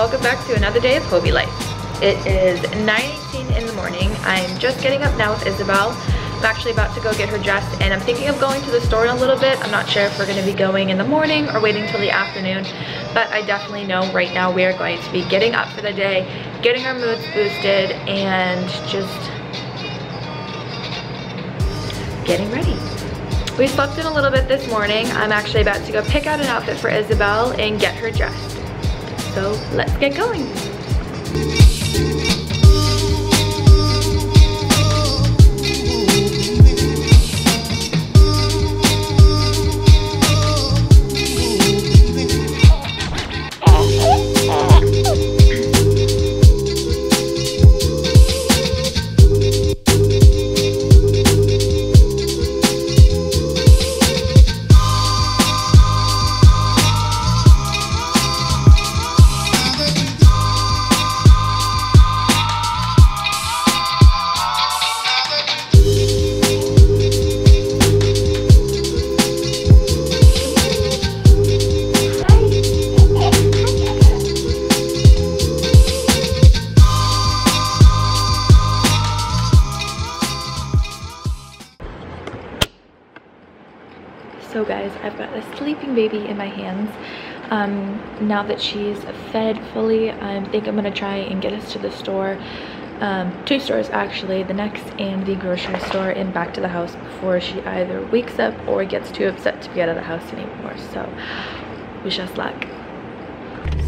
welcome back to another day of Hovey Life. It is 9:18 in the morning. I'm just getting up now with Isabel. I'm actually about to go get her dressed and I'm thinking of going to the store in a little bit. I'm not sure if we're going to be going in the morning or waiting till the afternoon, but I definitely know right now we are going to be getting up for the day, getting our moods boosted, and just getting ready. We slept in a little bit this morning. I'm actually about to go pick out an outfit for Isabel and get her dressed. So let's get going. So guys, I've got a sleeping baby in my hands. Now that she's fed fully, I think I'm gonna try and get us to the store. 2 stores actually, the next and the grocery store, and back to the house before she either wakes up or gets too upset to be out of the house anymore. So wish us luck.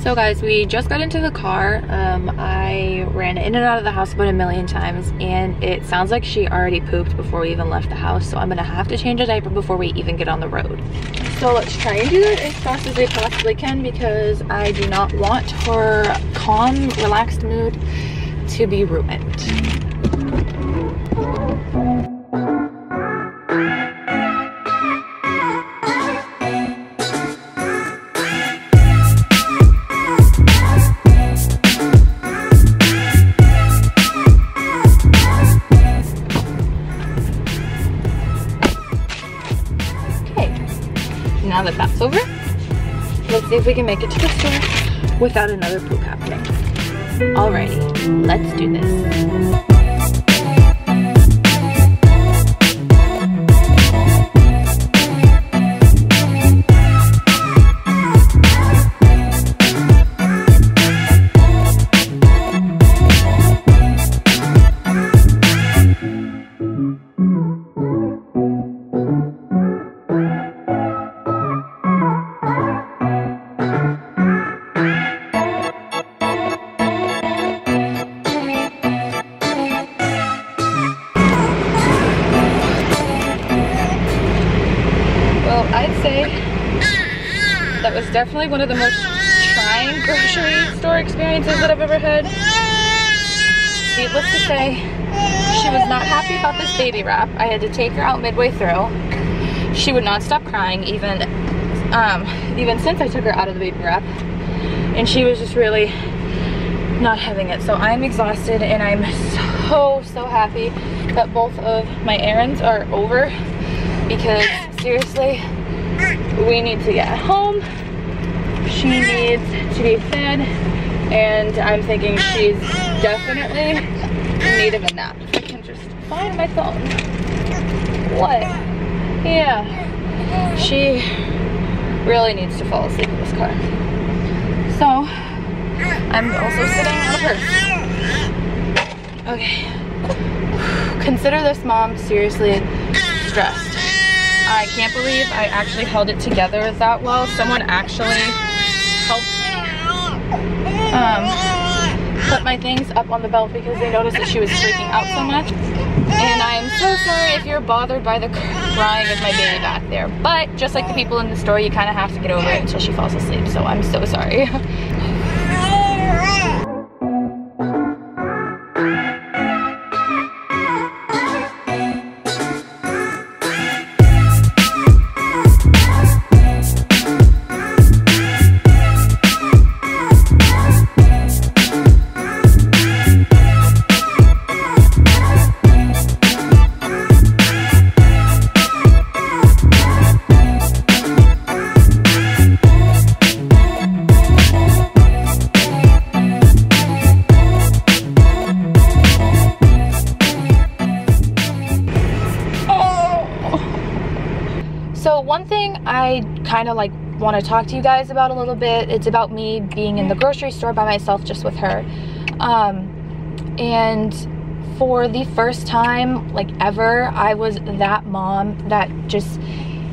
So guys, we just got into the car. I ran in and out of the house about 1,000,000 times, and it sounds like she already pooped before we even left the house, so I'm gonna have to change a diaper before we even get on the road. So let's try and do that as fast as we possibly can, because I do not want her calm, relaxed mood to be ruined. Now that that's over, let's see if we can make it to the store without another poop happening. Alrighty, let's do this. I'd say that was definitely one of the most trying grocery store experiences that I've ever had. Needless to say, she was not happy about this baby wrap. I had to take her out midway through. She would not stop crying even since I took her out of the baby wrap, and she was just really not having it. So I'm exhausted, and I'm so happy that both of my errands are over, because seriously, we need to get home. She needs to be fed, and I'm thinking she's definitely in need of a nap. If I can just find my phone. What? Yeah, she really needs to fall asleep in this car. So I'm also sitting on the purse. Okay. Consider this mom seriously stressed. I can't believe I actually held it together that well. Someone actually helped me put my things up on the belt because they noticed that she was freaking out so much. And I'm so sorry if you're bothered by the crying of my baby back there. But just like the people in the store, you kind of have to get over it until she falls asleep. So I'm so sorry. one thing I kind of like want to talk to you guys about a little bit, it's about me being in the grocery store by myself just with her. And for the first time like ever, I was that mom that just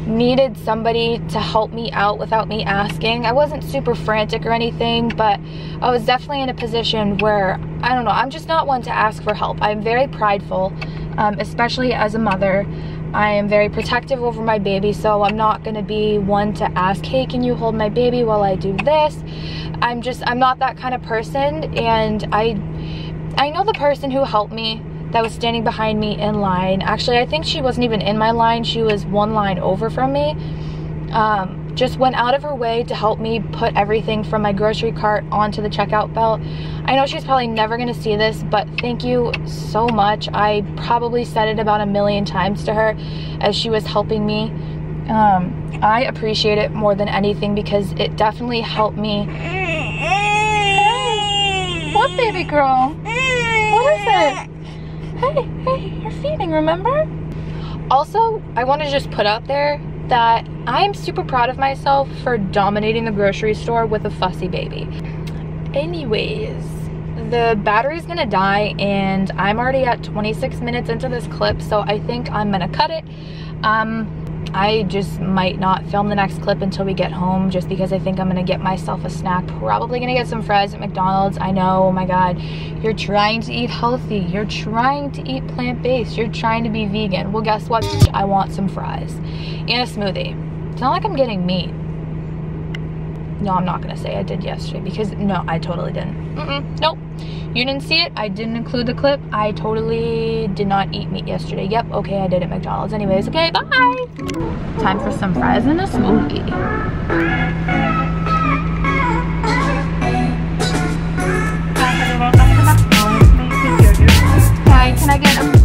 needed somebody to help me out without me asking. I wasn't super frantic or anything, but I was definitely in a position where, I don't know, I'm just not one to ask for help. I'm very prideful, especially as a mother. I am very protective over my baby, so I'm not gonna be one to ask, hey, can you hold my baby while I do this? I'm not that kind of person. And I know the person who helped me that was standing behind me in line. Actually, I think she wasn't even in my line. She was one line over from me. Just went out of her way to help me put everything from my grocery cart onto the checkout belt. I know she's probably never gonna see this, but thank you so much. I probably said it about 1,000,000 times to her as she was helping me. I appreciate it more than anything because it definitely helped me. What, baby girl? What is it? Hey, you're feeding, remember? Also, I want to just put out there that I am super proud of myself for dominating the grocery store with a fussy baby. Anyways, the battery's gonna die and I'm already at 26 minutes into this clip, so I think I'm gonna cut it. I just might not film the next clip until we get home, just because I think I'm gonna get myself a snack. Probably gonna get some fries at McDonald's. I know, oh my god, you're trying to eat healthy, you're trying to eat plant-based, you're trying to be vegan. Well, guess what? I want some fries and a smoothie. It's not like I'm getting meat. No, I'm not gonna say I did yesterday, because no, I totally didn't. Nope, you didn't see it. I didn't include the clip. I totally did not eat meat yesterday. Yep, okay, I did at McDonald's. Anyways, okay, bye. Time for some fries and a smoothie. Hi, can I get a...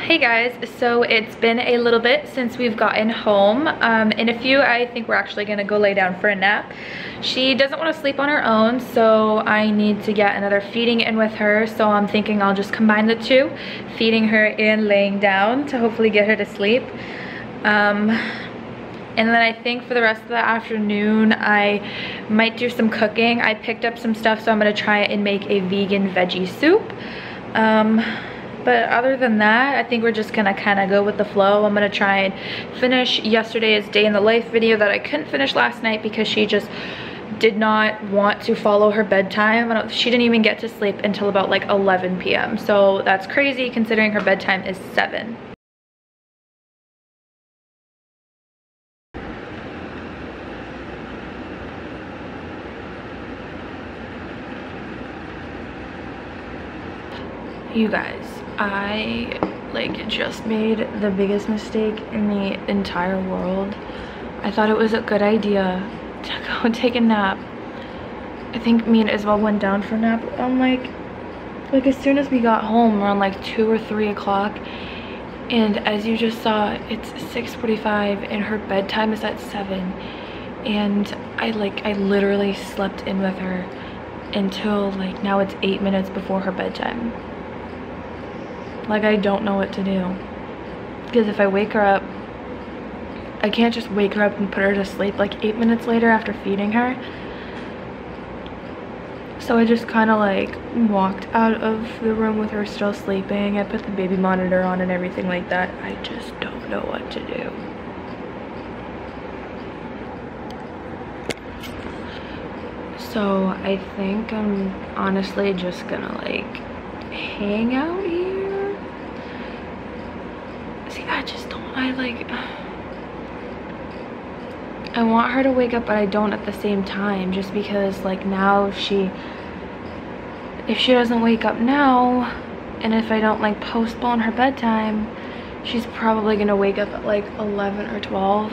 Hey guys, so it's been a little bit since we've gotten home. In a few, I think we're actually gonna go lay down for a nap. She doesn't want to sleep on her own, so I need to get another feeding in with her. So I'm thinking I'll just combine the two, feeding her and laying down to hopefully get her to sleep. And then I think for the rest of the afternoon, I might do some cooking. I picked up some stuff, so I'm gonna try and make a vegan veggie soup. But other than that, I think we're just gonna kind of go with the flow. I'm gonna try and finish yesterday's day in the life video that I couldn't finish last night because she just did not want to follow her bedtime. She didn't even get to sleep until about like 11 p.m. So that's crazy considering her bedtime is 7. You guys, I like just made the biggest mistake in the entire world. I thought it was a good idea to go and take a nap. I think me and Isabel went down for a nap on like as soon as we got home around like 2 or 3 o'clock. And as you just saw, it's 6:45 and her bedtime is at 7. And I literally slept in with her until like now it's 8 minutes before her bedtime. Like, I don't know what to do, because if I wake her up, I can't just wake her up and put her to sleep like 8 minutes later after feeding her. So I just kind of like walked out of the room with her still sleeping. I put the baby monitor on and everything like that. I just don't know what to do. So I think I'm honestly just gonna like hang out here. I just don't, I want her to wake up, but I don't at the same time, just because like now if she doesn't wake up now, and if I don't like postpone her bedtime, she's probably gonna wake up at like 11 or 12,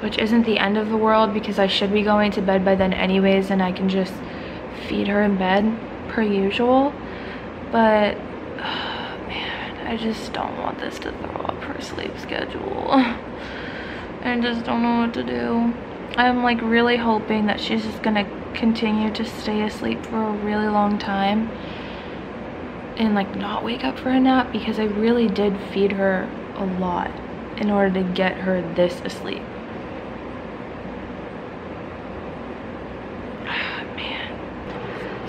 which isn't the end of the world because I should be going to bed by then anyways, and I can just feed her in bed per usual. But oh, man, I just don't want this to throw up her sleep schedule. I just don't know what to do. I'm like really hoping that she's just gonna continue to stay asleep for a really long time and like not wake up for a nap, because I really did feed her a lot in order to get her this asleep.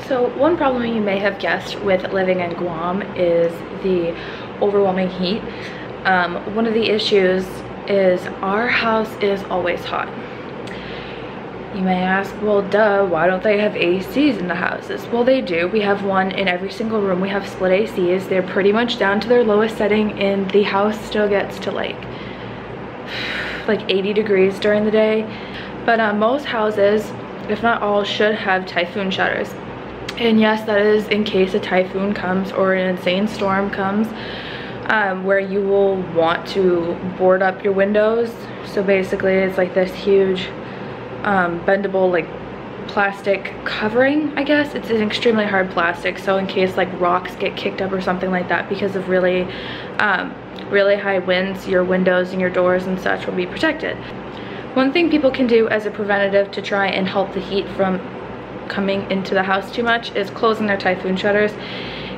So one problem you may have guessed with living in Guam is the overwhelming heat. One of the issues is our house is always hot. You may ask, well duh, why don't they have ACs in the houses? Well, they do. We have one in every single room. We have split ACs. They're pretty much down to their lowest setting, and the house still gets to like 80 degrees during the day. But most houses, if not all, should have typhoon shutters. And yes, that is in case a typhoon comes or an insane storm comes, where you will want to board up your windows. So basically it's like this huge bendable like plastic covering, I guess. It's an extremely hard plastic, so in case like rocks get kicked up or something like that because of really high winds, your windows and your doors and such will be protected. One thing people can do as a preventative to try and help the heat from coming into the house too much is closing their typhoon shutters.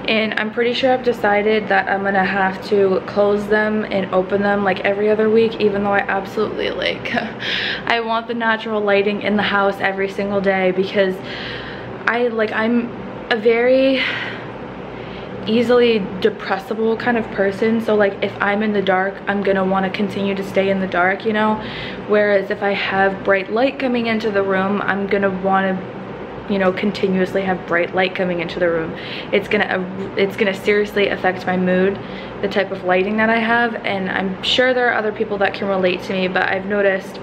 And I'm pretty sure I've decided that I'm gonna have to close them and open them like every other week, even though I absolutely like I want the natural lighting in the house every single day, because I'm a very easily depressible kind of person. So like if I'm in the dark, I'm gonna want to continue to stay in the dark, you know, whereas if I have bright light coming into the room, I'm gonna want to, you know, continuously have bright light coming into the room. It's gonna seriously affect my mood, the type of lighting that I have. And I'm sure there are other people that can relate to me, but I've noticed,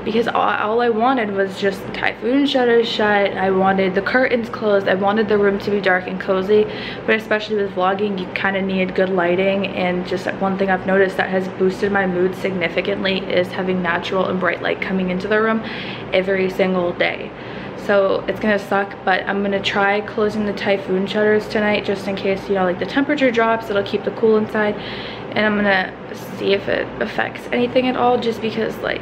because all I wanted was just the typhoon shutters shut, I wanted the curtains closed, I wanted the room to be dark and cozy. But especially with vlogging, you kind of need good lighting. And just one thing I've noticed that has boosted my mood significantly is having natural and bright light coming into the room every single day. So it's gonna suck, but I'm gonna try closing the typhoon shutters tonight, just in case, you know, like the temperature drops, it'll keep the cool inside. And I'm gonna see if it affects anything at all, just because like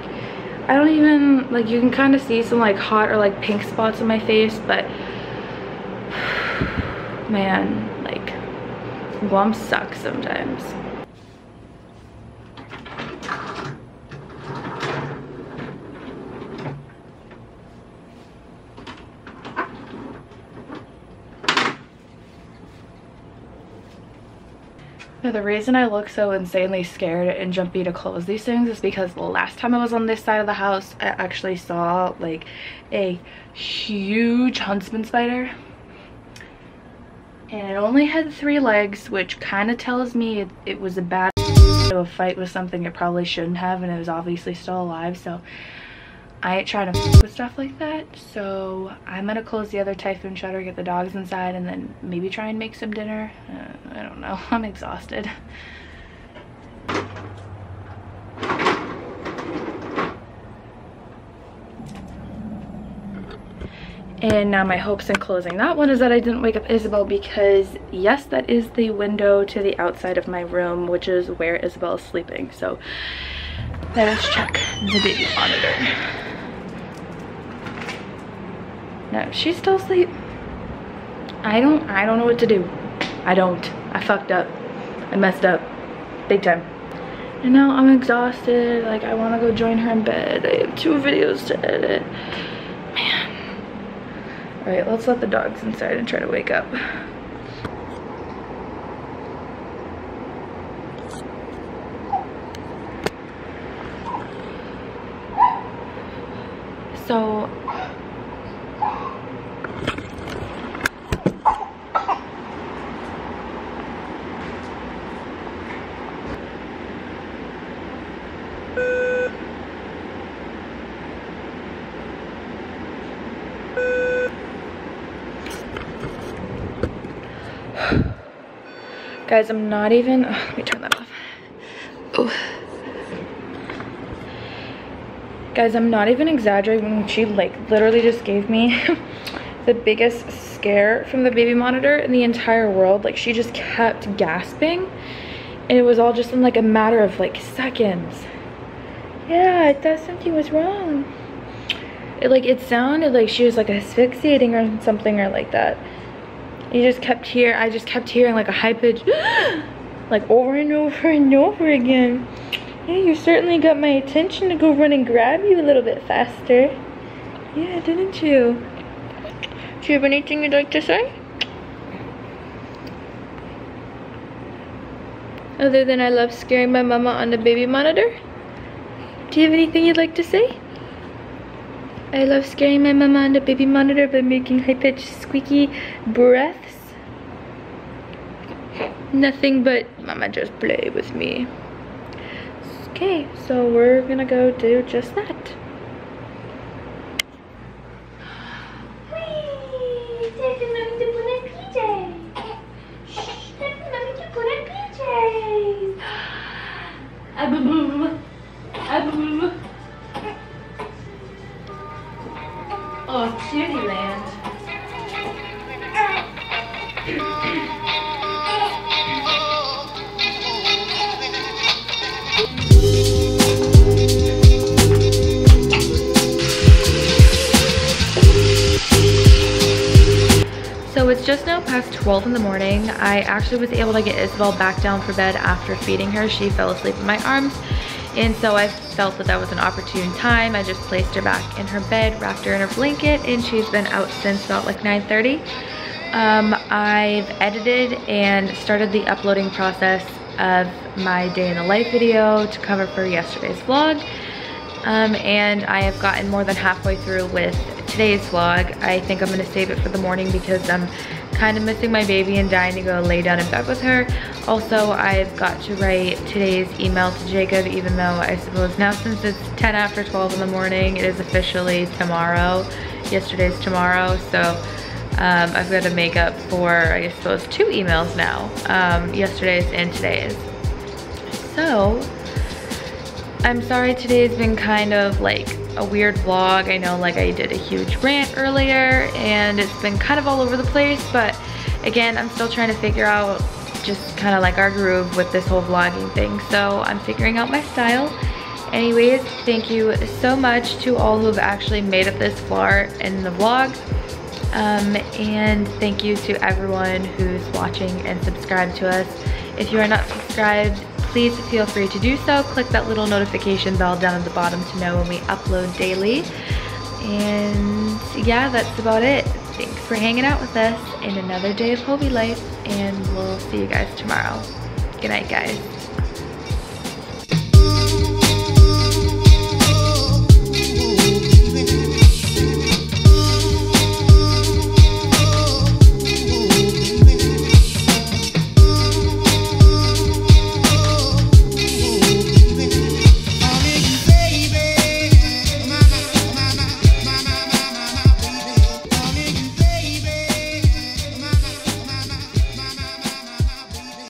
I don't even, like, you can kind of see some like hot or like pink spots on my face, but man, like Guam sucks sometimes. Now, the reason I look so insanely scared and jumpy to close these things is because the last time I was on this side of the house, I actually saw like a huge huntsman spider. And it only had 3 legs, which kind of tells me it was a bad fight with something it probably shouldn't have, and it was obviously still alive. So I ain't trying to f with stuff like that. So I'm gonna close the other typhoon shutter, get the dogs inside, and then maybe try and make some dinner. I don't know. I'm exhausted. And now my hopes in closing that one is that I didn't wake up Isabel, because yes, that is the window to the outside of my room, which is where Isabel is sleeping. So let us check the baby monitor. No, she's still asleep. I don't know what to do. I fucked up. I messed up big time. And now I'm exhausted. Like, I want to go join her in bed. I have 2 videos to edit. Man. All right, let's let the dogs inside and try to wake up. So Guys, I'm not even, oh, let me turn that off. Oh. Guys, I'm not even exaggerating when she like literally just gave me the biggest scare from the baby monitor in the entire world. Like, she just kept gasping, and it was all just in like a matter of like seconds. Yeah, I thought something was wrong. It sounded like she was like asphyxiating or something or like that. I just kept hearing like a high pitch like over and over and over again. Yeah, you certainly got my attention to go run and grab you a little bit faster. Yeah, didn't you? Do you have anything you'd like to say? Other than I love scaring my mama on the baby monitor? Do you have anything you'd like to say? I love scaring my mama on the baby monitor by making high-pitched squeaky breaths. Nothing but mama just play with me. Okay, so we're gonna go do just that. Oh, cutie land. So it's just now past 12 in the morning. I actually was able to get Isabel back down for bed after feeding her. She fell asleep in my arms, and so I felt that that was an opportune time. I just placed her back in her bed, wrapped her in her blanket, and she's been out since about like 9:30. I've edited and started the uploading process of my day in the life video to cover for yesterday's vlog. And I have gotten more than halfway through with today's vlog. I think I'm gonna save it for the morning because I'm kind of missing my baby and dying to go lay down in bed with her. Also, I've got to write today's email to Jacob, even though I suppose now since it's 10 after 12 in the morning, it is officially tomorrow. Yesterday's tomorrow, so I've got to make up for, I suppose, 2 emails now, yesterday's and today's. So, I'm sorry today's been kind of like a weird vlog. I know like I did a huge rant earlier and it's been kind of all over the place, but again, I'm still trying to figure out just kind of like our groove with this whole vlogging thing. So I'm figuring out my style. Anyways, thank you so much to all who have actually made it this far in the vlog. And thank you to everyone who's watching and subscribed to us. If you are not subscribed, please feel free to do so. Click that little notification bell down at the bottom to know when we upload daily. And yeah, that's about it. Thanks for hanging out with us in another day of Hovey Life, and we'll see you guys tomorrow. Good night, guys.